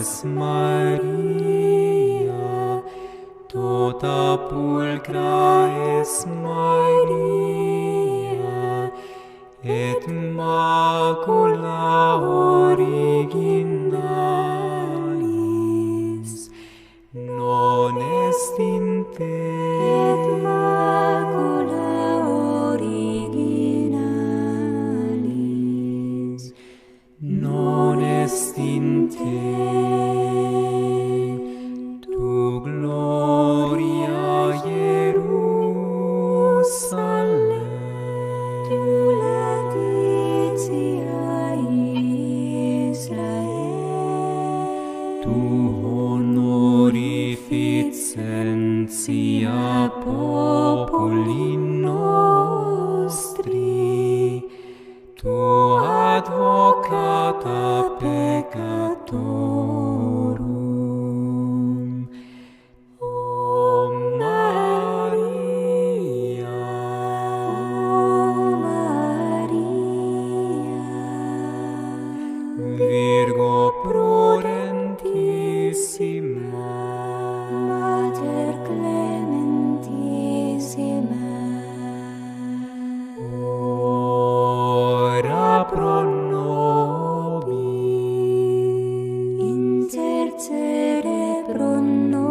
es Maria, tota pulcra es Maria, et macula originalis, non est in te. Et macula originalis, non est in te. Tu gloria Jerusalem, tu laetitia Israel, tu honorificentia populi nostri, tu advocata peccatorum. O Maria, Virgo prudentissima, Mater clementissima, ora pro nobis, intercede pro nobis,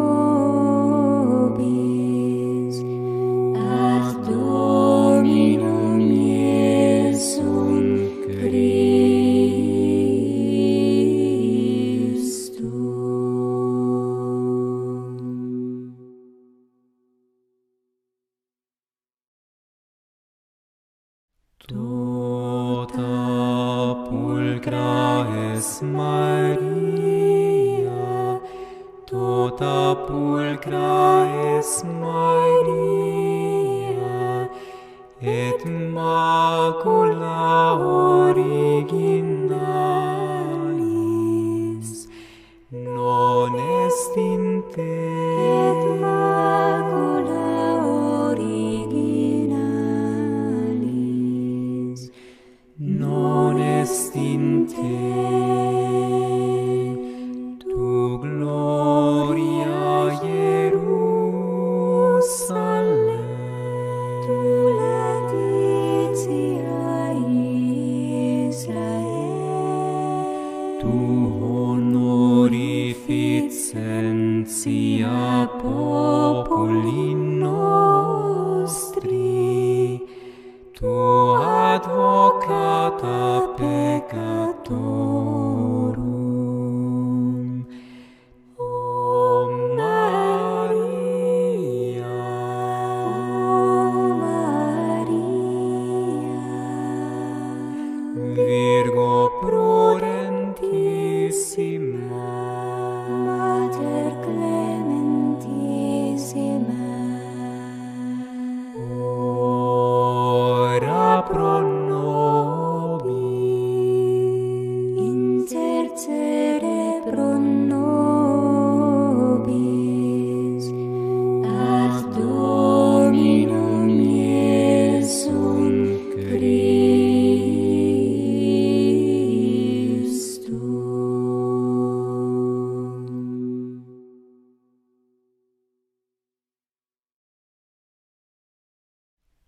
ad Dominum Iesum Christum. tota pulcra es Maria, tota pulcra es Maria, et macula originalis, non est in te. Et macula originalis, non est in te. Tu gloria Jerusalem, tu laetitia Israel, tu honorificentia populi nostri, tu advocata peccatorum. O Maria, Virgo prudentissima, Mater clementissima, ora pro nobis, intercede pro nobis, ad Dominum Iesum Christum.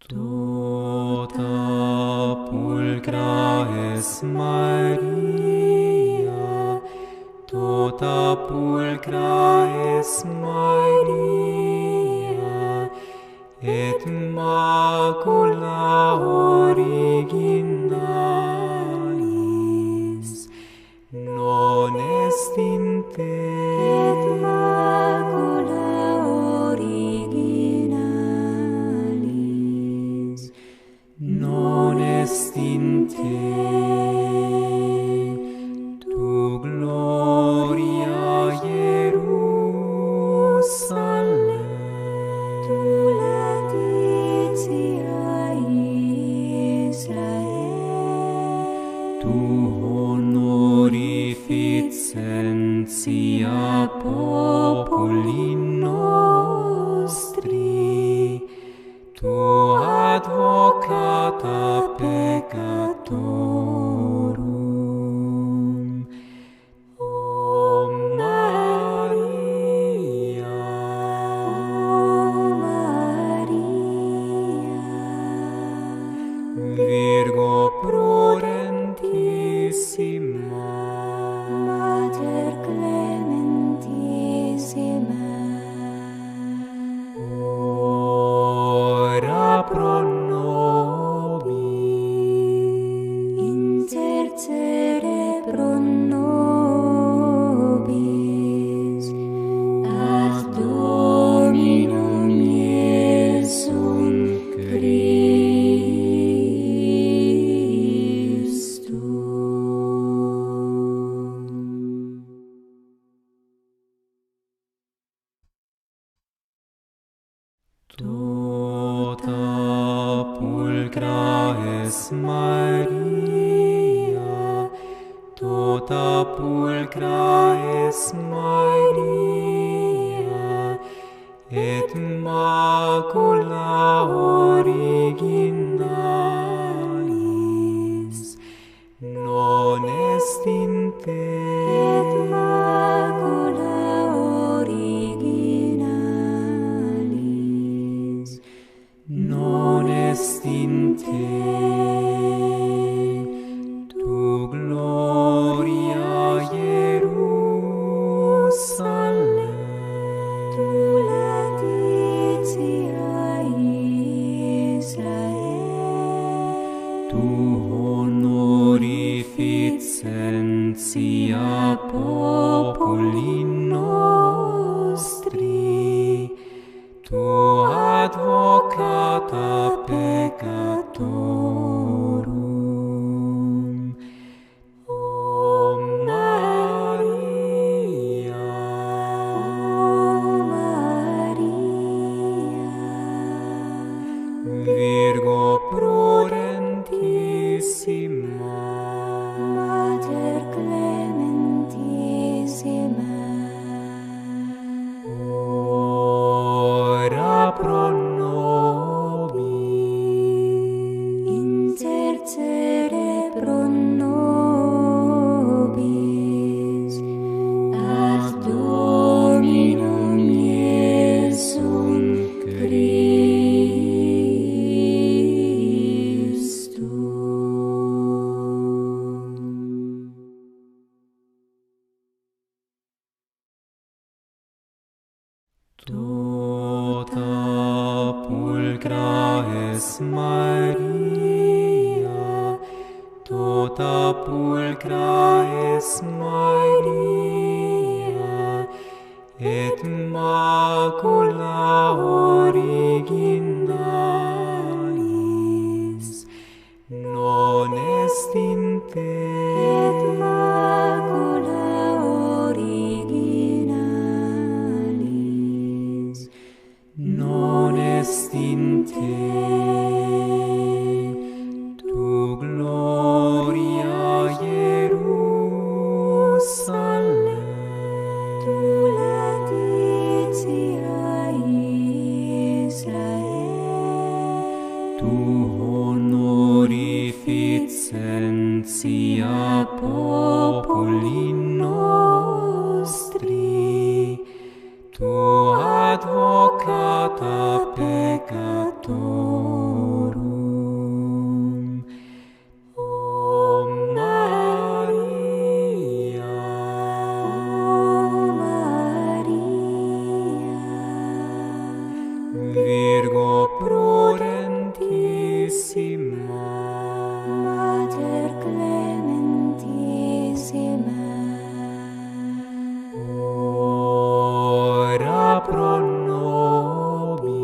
tota pulcra es Maria, tota pulcra es Maria, et macula originalis, non est in te. Et macula originalis, non est in te. Tu gloria Jerusalem, tu laetitia Israel, tu honorificentia populi nostri, tu advocata peccatorum. O es Maria, tota pulcra es Maria, et macula originalis non est in te. Et macula originalis Non est in te. Tu gloria Jerusalem, tu laetitia Israel, tu honorificentia populi nostri, tu advocata peccatorum. O Maria, Virgo prudentissima, Mater clementissima, ora pro nobis, intercede pro nobis, ad Dominum Iesum Christum. tota pulcra es Maria, tota pulcra es Maria, et macula originalis non est in te. Et macula originalis Non est in te. Tu gloria Jerusalem, tu laetitia Israel, tu honorificentia populi nostri, tu advocata peccatorum. O Maria, Virgo prudentissima, Mater clementissima, ora pro nobis,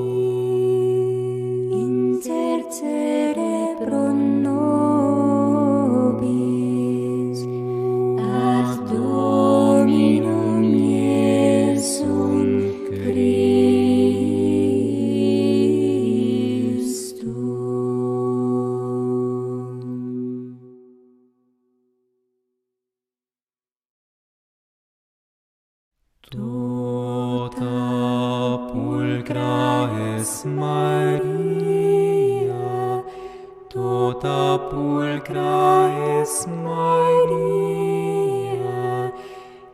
intercede pro nobis, ad Dominum Iesum Christum. tota pulcra es Maria, tota pulcra es Maria,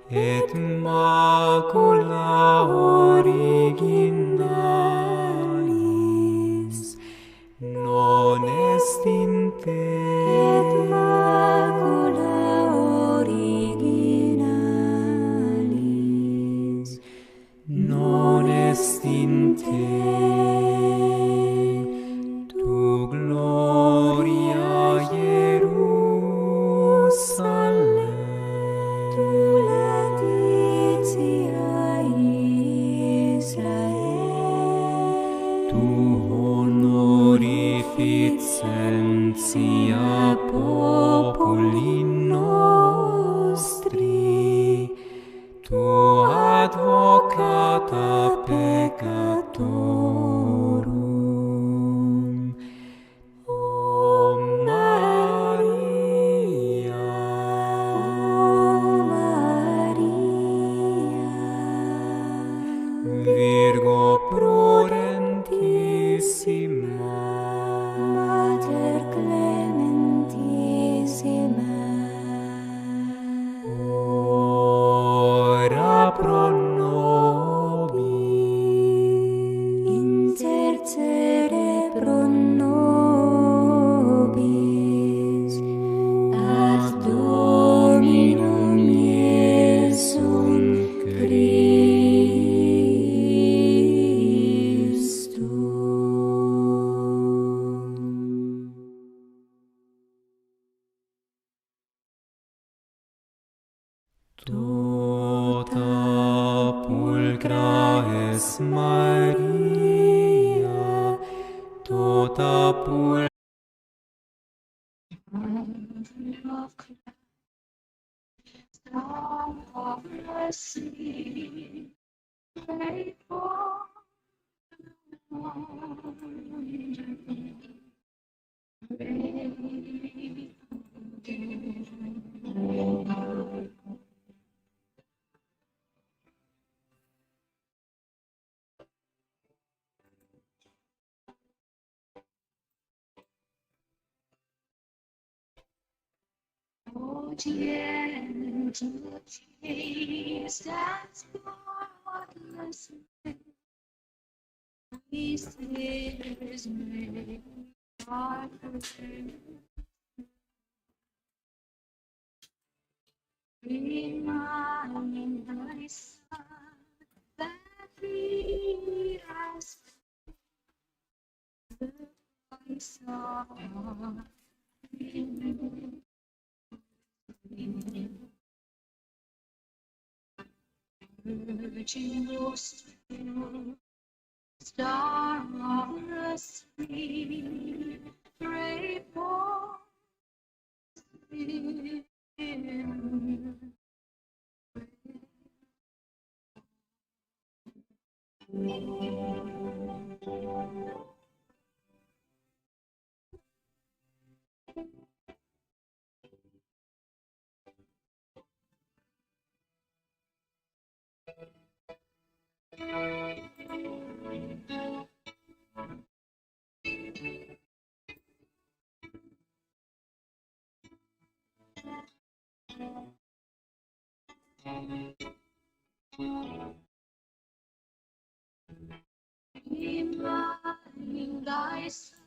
et macula originalis non est in te. Et macula originalis Non est in te. Tu gloria Jerusalem, tu laetitia Israel, tu honorificentia populi nostri, tu advocata peccatorum. O Maria, tota pur of Christ, of mercy, pray for oh, gentle Jesus, spotless, we sinners may our prayer. Remind thy Son that he has the voice of Virgin most true, star of the sea, pray for him. Remind thy Son,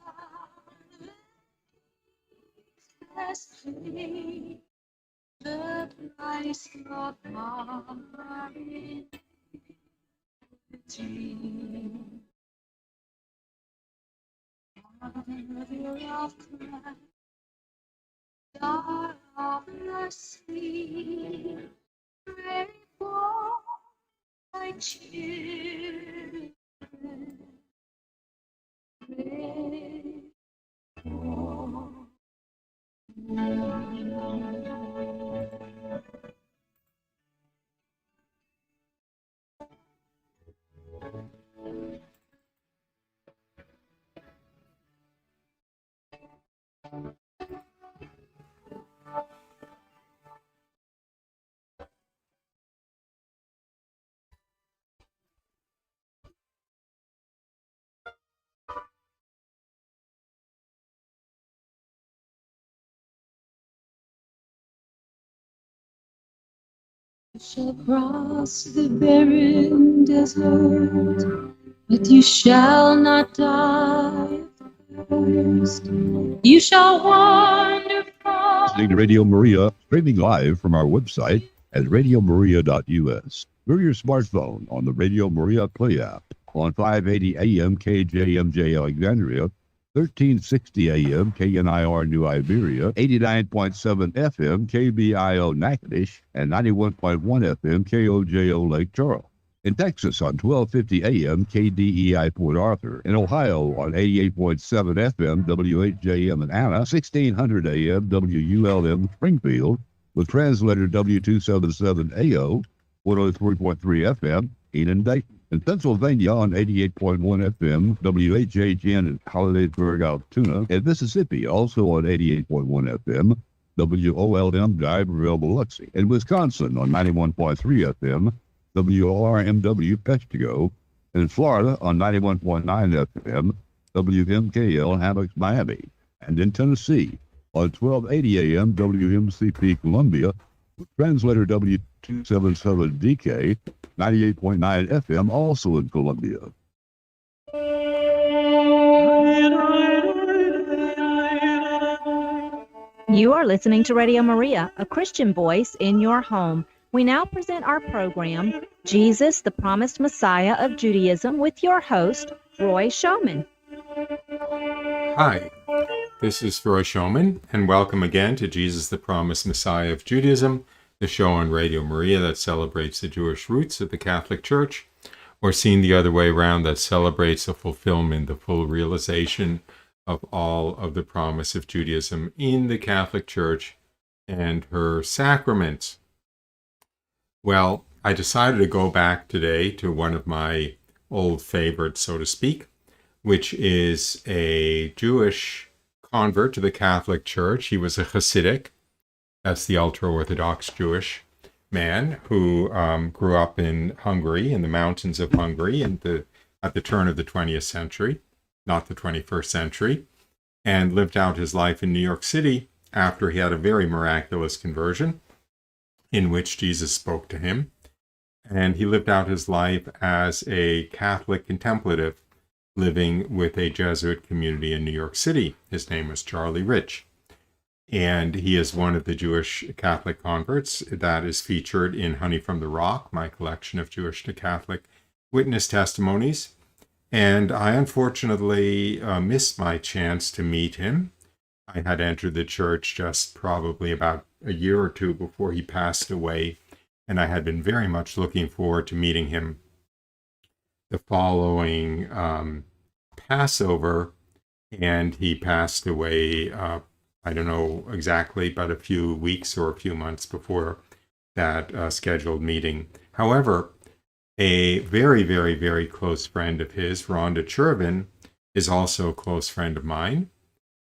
has paid the price of our iniquity. Mother of Christ, star of mercy, pray for thy children. Pray for You shall cross the barren desert, but you shall not die of thirst. You shall wander from Listening to Radio Maria, streaming live from our website at radiomaria.us. Through your smartphone on the Radio Maria Play app on 580 AM KJMJ Alexandria, 1360 AM KNIR New Iberia, 89.7 FM KBIO Natchitoches, and 91.1 FM KOJO Lake Charles. In Texas on 1250 AM KDEI Port Arthur. In Ohio on 88.7 FM WHJM in Anna, 1600 AM WULM Springfield, with translator W277AO, 103.3 FM in Dayton. In Pennsylvania on 88.1 FM WHHN in Hollidaysburg, Altoona. In Mississippi also on 88.1 FM WOLM Diverville, Biloxi. In Wisconsin on 91.3 FM WRMW Peshtigo, in Florida on 91.9 FM, WMKL Hammocks, Miami, and in Tennessee on 1280 AM WMCP Columbia, with translator W277DK, 98.9 FM, also in Columbia. You are listening to Radio Maria, a Christian voice in your home. We now present our program, Jesus, the Promised Messiah of Judaism, with your host, Roy Showman. Hi, this is Roy Showman, and welcome again to Jesus, the Promised Messiah of Judaism, the show on Radio Maria that celebrates the Jewish roots of the Catholic Church. or seen the other way around, that celebrates the fulfillment, the full realization of all of the promise of Judaism in the Catholic Church and her sacraments. Well, I decided to go back today to one of my old favorites, so to speak, which is a Jewish convert to the Catholic Church. He was a Hasidic. That's the ultra-Orthodox Jewish man who grew up in Hungary, in the mountains of Hungary, at the turn of the 20th century, not the 21st century, and lived out his life in New York City after he had a very miraculous conversion in which Jesus spoke to him. And he lived out his life as a Catholic contemplative, living with a Jesuit community in New York City. His name was Charlie Rich. And he is one of the Jewish Catholic converts that is featured in Honey from the Rock, my collection of Jewish to Catholic witness testimonies. And I unfortunately missed my chance to meet him. I had entered the church just probably about a year or two before he passed away, and I had been very much looking forward to meeting him the following Passover, and he passed away, I don't know exactly, but a few weeks or a few months before that scheduled meeting. However, a very, very, very close friend of his, Rhonda Chervin, is also a close friend of mine.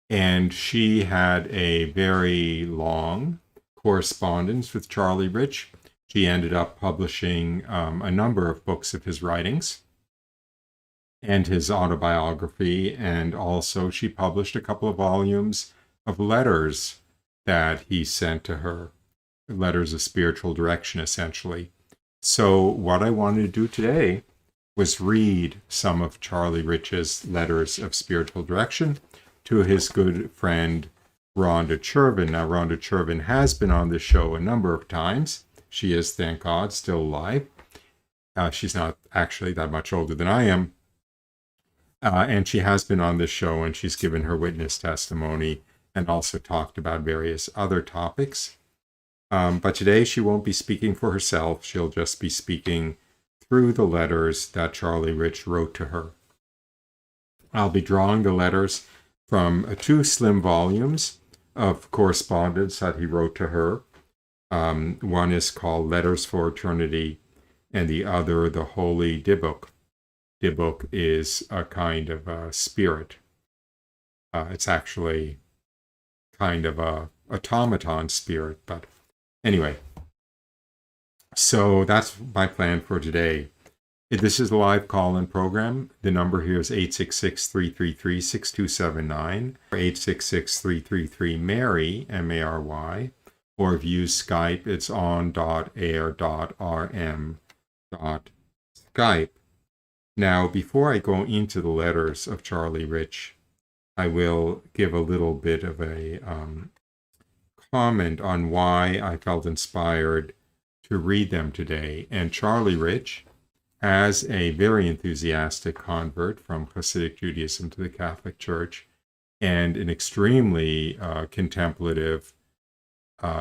And she had a very long correspondence with Charlie Rich. She ended up publishing a number of books of his writings and his autobiography. And also she published a couple of volumes of letters that he sent to her, letters of spiritual direction, essentially. So what I wanted to do today was read some of Charlie Rich's letters of spiritual direction to his good friend, Rhonda Chervin. Now, Rhonda Chervin has been on this show a number of times. She is, thank God, still alive. She's not actually that much older than I am. And she has been on this show, and she's given her witness testimony and also talked about various other topics. But today she won't be speaking for herself. She'll just be speaking through the letters that Charlie Rich wrote to her. I'll be drawing the letters from 2 slim volumes of correspondence that he wrote to her. One is called Letters for Eternity, and the other, The Holy Dibbuk. Dibbuk is a kind of a spirit. It's actually kind of a automaton spirit, but anyway. So that's my plan for today. This is a live call-in program. The number here is 866-333-6279 or 866-333-MARY, M-A-R-Y, or if you use Skype, it's on.air.rm.skype. Now, before I go into the letters of Charlie Rich, I will give a little bit of a comment on why I felt inspired to read them today. And Charlie Rich, as a very enthusiastic convert from Hasidic Judaism to the Catholic Church, and an extremely contemplative,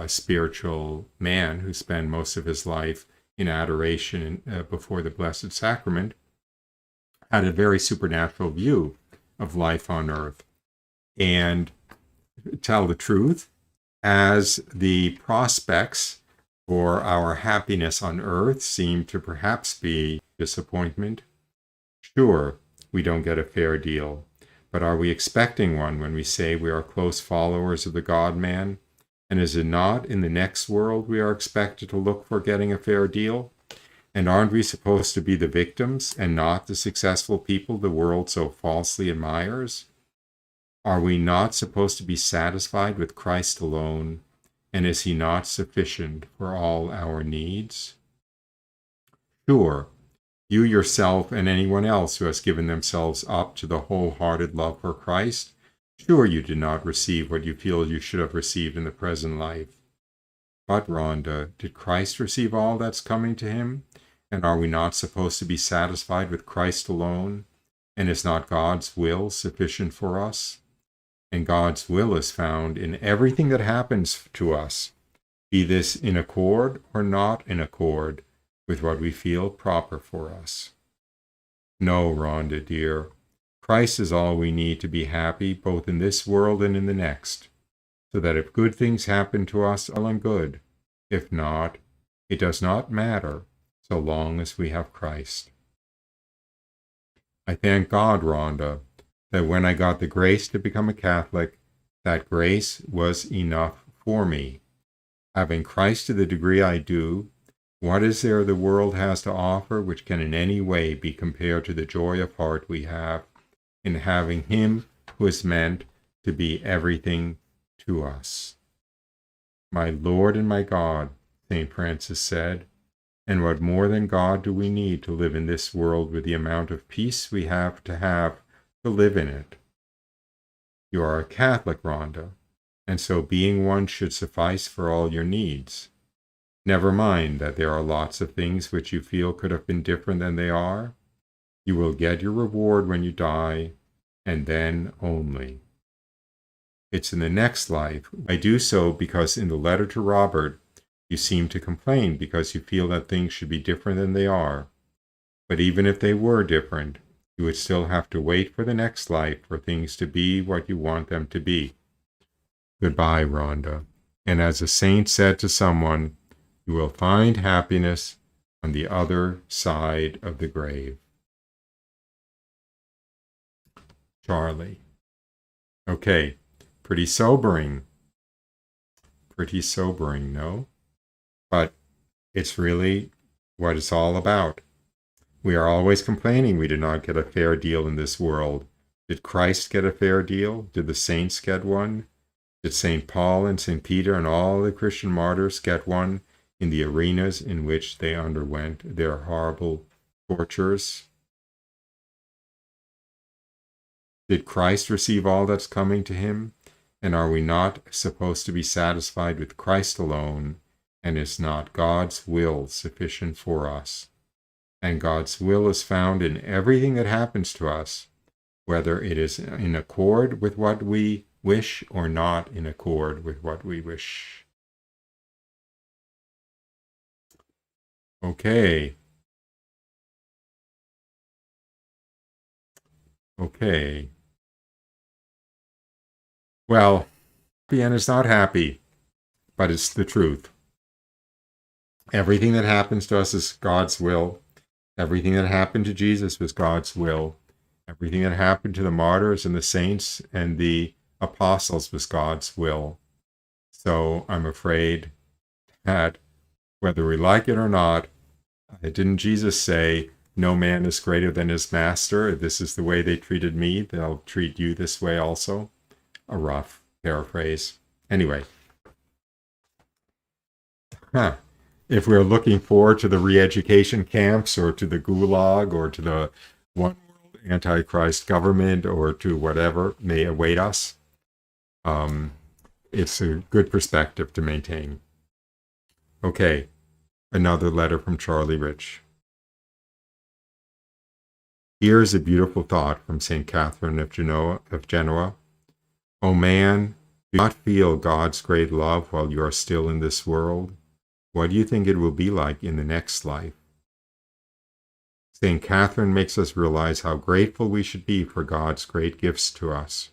spiritual man who spent most of his life in adoration before the Blessed Sacrament, had a very supernatural view of life on earth. And tell the truth, as the prospects for our happiness on earth seem to perhaps be disappointment, sure, we don't get a fair deal, but are we expecting one when we say we are close followers of the God-man? And is it not in the next world we are expected to look for getting a fair deal? And aren't we supposed to be the victims and not the successful people the world so falsely admires? Are we not supposed to be satisfied with Christ alone? And is he not sufficient for all our needs? Sure, you yourself and anyone else who has given themselves up to the wholehearted love for Christ, sure you did not receive what you feel you should have received in the present life. But, Rhonda, did Christ receive all that's coming to him? And are we not supposed to be satisfied with Christ alone? And is not God's will sufficient for us? And God's will is found in everything that happens to us, be this in accord or not in accord with what we feel proper for us. No, Rhonda, dear. Christ is all we need to be happy, both in this world and in the next, so that if good things happen to us, well and good. If not, it does not matter, so long as we have Christ. I thank God, Rhonda, that when I got the grace to become a Catholic, that grace was enough for me. Having Christ to the degree I do, what is there the world has to offer which can in any way be compared to the joy of heart we have in having him who is meant to be everything to us? My Lord and my God, St. Francis said, and what more than God do we need to live in this world with the amount of peace we have to live in it? You are a Catholic, Rhonda, and so being one should suffice for all your needs. Never mind that there are lots of things which you feel could have been different than they are. You will get your reward when you die, and then only. It's in the next life. I do so because in the letter to Robert, you seem to complain because you feel that things should be different than they are. But even if they were different, you would still have to wait for the next life for things to be what you want them to be. Goodbye, Rhonda. And as a saint said to someone, you will find happiness on the other side of the grave. Charlie. Okay, pretty sobering. Pretty sobering, no? But it's really what it's all about. We are always complaining we did not get a fair deal in this world. Did Christ get a fair deal? Did the saints get one? Did St. Paul and St. Peter and all the Christian martyrs get one in the arenas in which they underwent their horrible tortures? Did Christ receive all that's coming to him? And are we not supposed to be satisfied with Christ alone? And is not God's will sufficient for us? And God's will is found in everything that happens to us, whether it is in accord with what we wish or not in accord with what we wish. Okay. Well, Vienna's not happy, but it's the truth. Everything that happens to us is God's will. Everything that happened to Jesus was God's will. Everything that happened to the martyrs and the saints and the apostles was God's will. So I'm afraid that whether we like it or not, didn't Jesus say, no man is greater than his master? This is the way they treated me, they'll treat you this way also. A rough paraphrase. Anyway. If we're looking forward to the re-education camps or to the gulag or to the one world antichrist government or to whatever may await us, it's a good perspective to maintain. Okay, another letter from Charlie Rich. Here's a beautiful thought from St. Catherine of Genoa. O man, do not feel God's great love while you are still in this world. What do you think it will be like in the next life? St. Catherine makes us realize how grateful we should be for God's great gifts to us.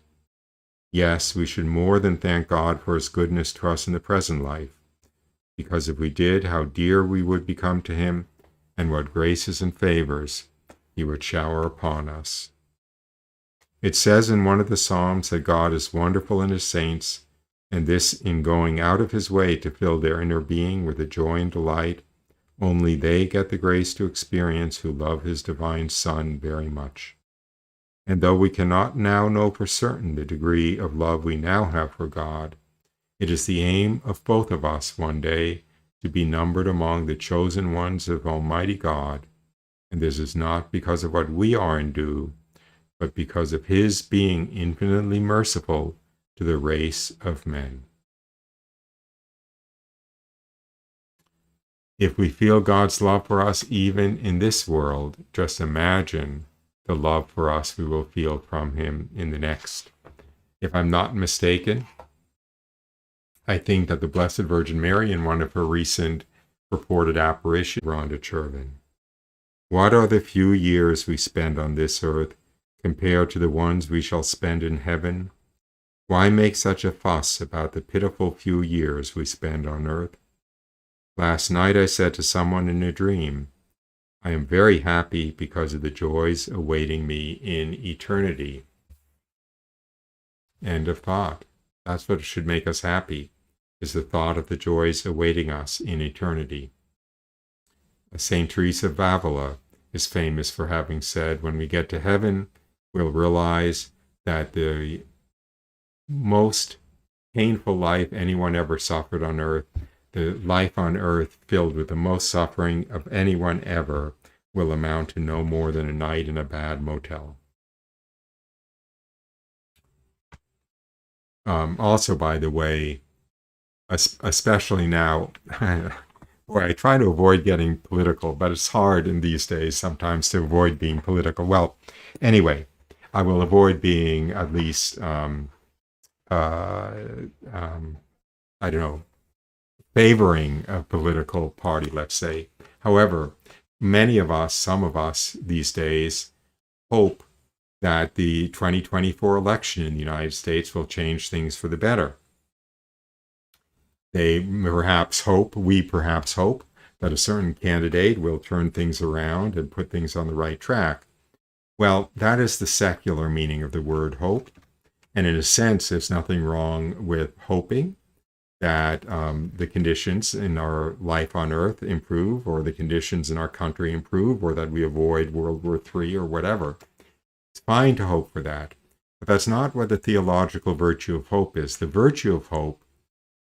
Yes, we should more than thank God for his goodness to us in the present life, because if we did, how dear we would become to him, and what graces and favors he would shower upon us. It says in one of the Psalms that God is wonderful in his saints, and this in going out of his way to fill their inner being with a joy and delight. Only they get the grace to experience who love his divine Son very much. And though we cannot now know for certain the degree of love we now have for God, it is the aim of both of us one day to be numbered among the chosen ones of Almighty God. And this is not because of what we are and do, but because of his being infinitely merciful to the race of men. If we feel God's love for us even in this world, just imagine the love for us we will feel from him in the next. If I'm not mistaken, I think that the Blessed Virgin Mary in one of her recent reported apparitions, Rhonda Chervin. What are the few years we spend on this earth compared to the ones we shall spend in heaven? Why make such a fuss about the pitiful few years we spend on earth? Last night I said to someone in a dream, I am very happy because of the joys awaiting me in eternity. End of thought. That's what should make us happy, is the thought of the joys awaiting us in eternity. Saint Teresa of Avila is famous for having said, when we get to heaven, we'll realize that the most painful life anyone ever suffered on earth, the life on earth filled with the most suffering of anyone ever, will amount to no more than a night in a bad motel. Also, by the way, especially now, boy, I try to avoid getting political, but it's hard in these days sometimes to avoid being political. Well, anyway, I will avoid being at least, I don't know, favoring a political party, let's say. However, many of us, some of us these days, hope that the 2024 election in the United States will change things for the better. We perhaps hope that a certain candidate will turn things around and put things on the right track. Well, that is the secular meaning of the word hope. And in a sense, there's nothing wrong with hoping that the conditions in our life on earth improve, or the conditions in our country improve, or that we avoid World War III or whatever. It's fine to hope for that. But that's not what the theological virtue of hope is. The virtue of hope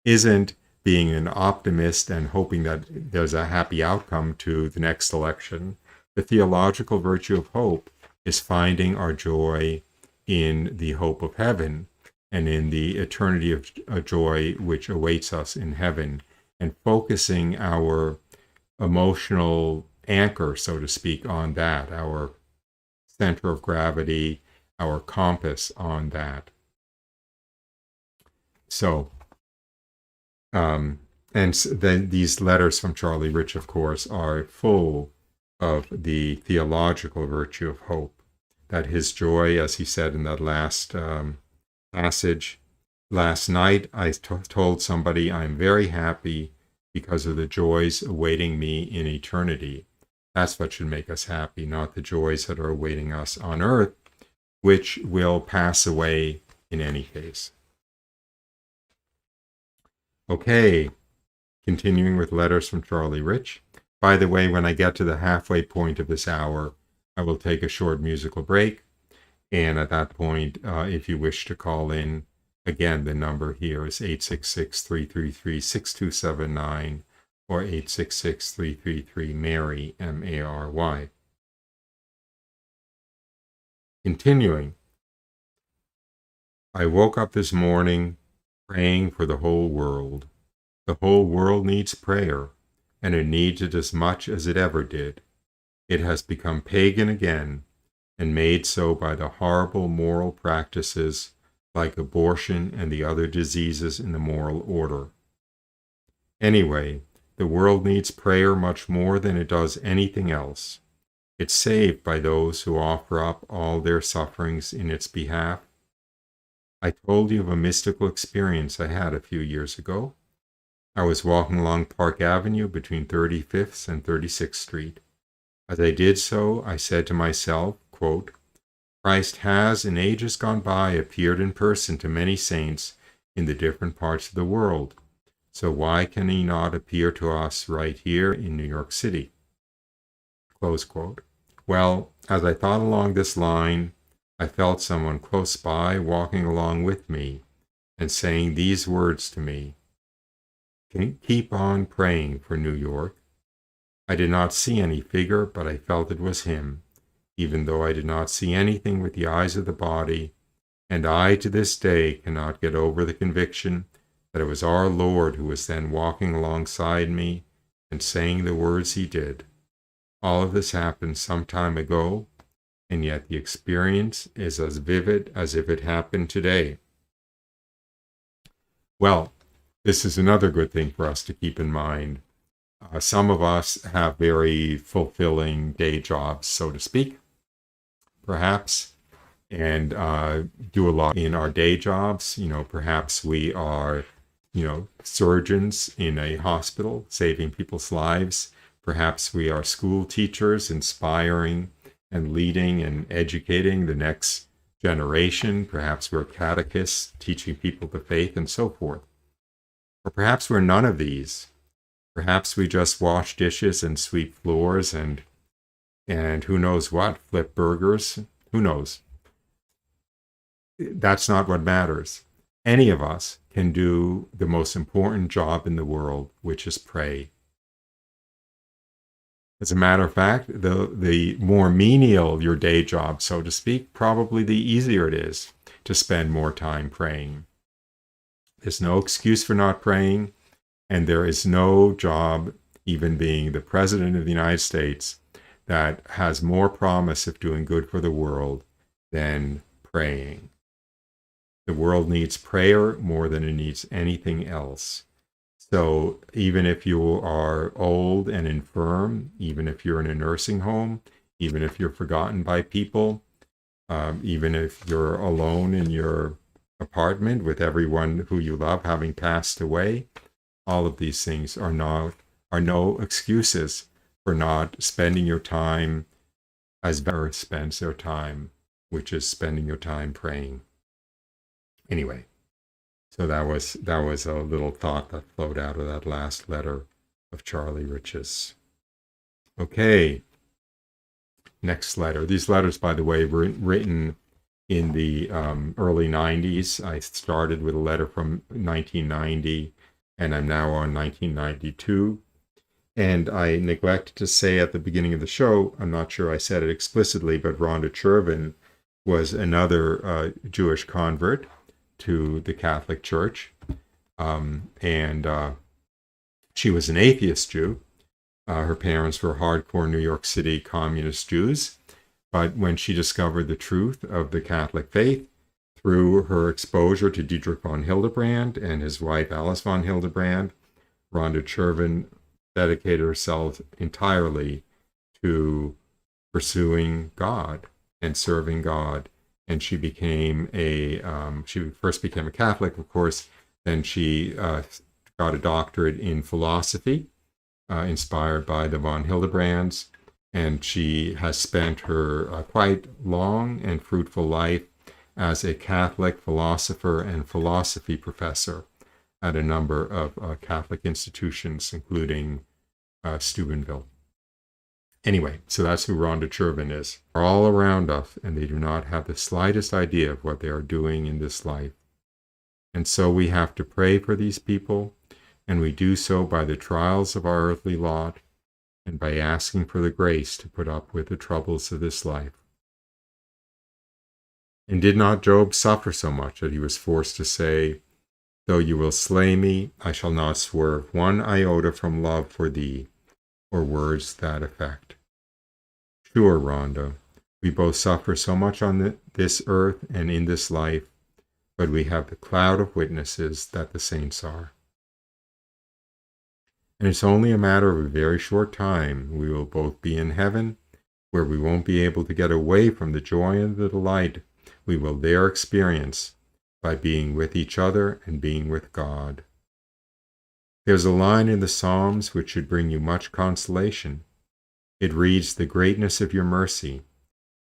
isn't being an optimist and hoping that there's a happy outcome to the next election. The theological virtue of hope is finding our joy in the hope of heaven and in the eternity of joy which awaits us in heaven, and focusing our emotional anchor, so to speak, on that, our center of gravity, our compass on that. So, and then these letters from Charlie Rich, of course, are full of the theological virtue of hope, that his joy, as he said in that last passage, last night I told somebody I'm very happy because of the joys awaiting me in eternity. That's what should make us happy, not the joys that are awaiting us on earth, which will pass away in any case. Okay, continuing with letters from Charlie Rich. By the way, when I get to the halfway point of this hour, I will take a short musical break. And at that point, if you wish to call in, again, the number here is 866-333-6279 or 866-333-MARY, M-A-R-Y. Continuing, I woke up this morning praying for the whole world. The whole world needs prayer, and it needs it as much as it ever did. It has become pagan again, and made so by the horrible moral practices like abortion and the other diseases in the moral order. Anyway, the world needs prayer much more than it does anything else. It's saved by those who offer up all their sufferings in its behalf. I told you of a mystical experience I had a few years ago. I was walking along Park Avenue between 35th and 36th Street. As I did so, I said to myself, quote, Christ has, in ages gone by, appeared in person to many saints in the different parts of the world. So why can he not appear to us right here in New York City? Close quote. Well, as I thought along this line, I felt someone close by walking along with me and saying these words to me, keep on praying for New York. I did not see any figure, but I felt it was him, even though I did not see anything with the eyes of the body, and I to this day cannot get over the conviction that it was our Lord who was then walking alongside me and saying the words he did. All of this happened some time ago, and yet the experience is as vivid as if it happened today. Well, this is another good thing for us to keep in mind. Some of us have very fulfilling day jobs, so to speak, perhaps, and do a lot in our day jobs. Perhaps we are, surgeons in a hospital, saving people's lives. Perhaps we are school teachers, inspiring and leading and educating the next generation. Perhaps we're catechists, teaching people the faith and so forth. Or perhaps we're none of these. Perhaps we just wash dishes and sweep floors and who knows what, flip burgers. Who knows? That's not what matters. Any of us can do the most important job in the world, which is pray. As a matter of fact, the more menial your day job, so to speak, probably the easier it is to spend more time praying. There's no excuse for not praying, and there is no job, even being the President of the United States, that has more promise of doing good for the world than praying. The world needs prayer more than it needs anything else. So even if you are old and infirm, even if you're in a nursing home, even if you're forgotten by people, even if you're alone in your apartment with everyone who you love having passed away, all of these things are no excuses for not spending your time as Vera spends their time, which is spending your time praying. Anyway, so that was a little thought that flowed out of that last letter of Charlie Rich's. Okay, next letter. These letters, by the way, were written in the early 90s. I started with a letter from 1990, and I'm now on 1992. And I neglected to say at the beginning of the show, I'm not sure I said it explicitly, but Rhonda Chervin was another Jewish convert to the Catholic Church. And she was an atheist Jew. Her parents were hardcore New York City communist Jews. But when she discovered the truth of the Catholic faith through her exposure to Dietrich von Hildebrand and his wife Alice von Hildebrand, Rhonda Chervin dedicated herself entirely to pursuing God and serving God. And she became she first became a Catholic, of course. Then she got a doctorate in philosophy, inspired by the von Hildebrands. And she has spent her quite long and fruitful life as a Catholic philosopher and philosophy professor at a number of Catholic institutions, including Steubenville. Anyway, so that's who Rhonda Chervin is. They're all around us, and they do not have the slightest idea of what they are doing in this life. And so we have to pray for these people, and we do so by the trials of our earthly lot, and by asking for the grace to put up with the troubles of this life. And did not Job suffer so much that he was forced to say, "Though you will slay me, I shall not swerve one iota from love for thee," or words to that effect? Sure, Rhonda, we both suffer so much on this earth and in this life, but we have the cloud of witnesses that the saints are. And it's only a matter of a very short time we will both be in heaven, where we won't be able to get away from the joy and the delight we will there experience by being with each other and being with God. There's a line in the Psalms which should bring you much consolation. It reads, "The greatness of your mercy."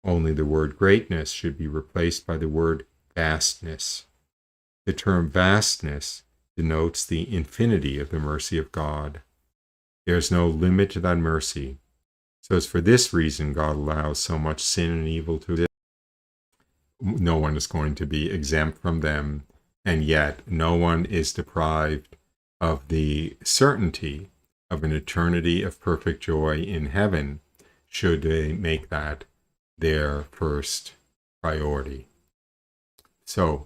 Only the word greatness should be replaced by the word vastness. The term vastness denotes the infinity of the mercy of God. There is no limit to that mercy. So it's for this reason God allows so much sin and evil to exist. No one is going to be exempt from them, and yet no one is deprived of the certainty of an eternity of perfect joy in heaven, should they make that their first priority. So,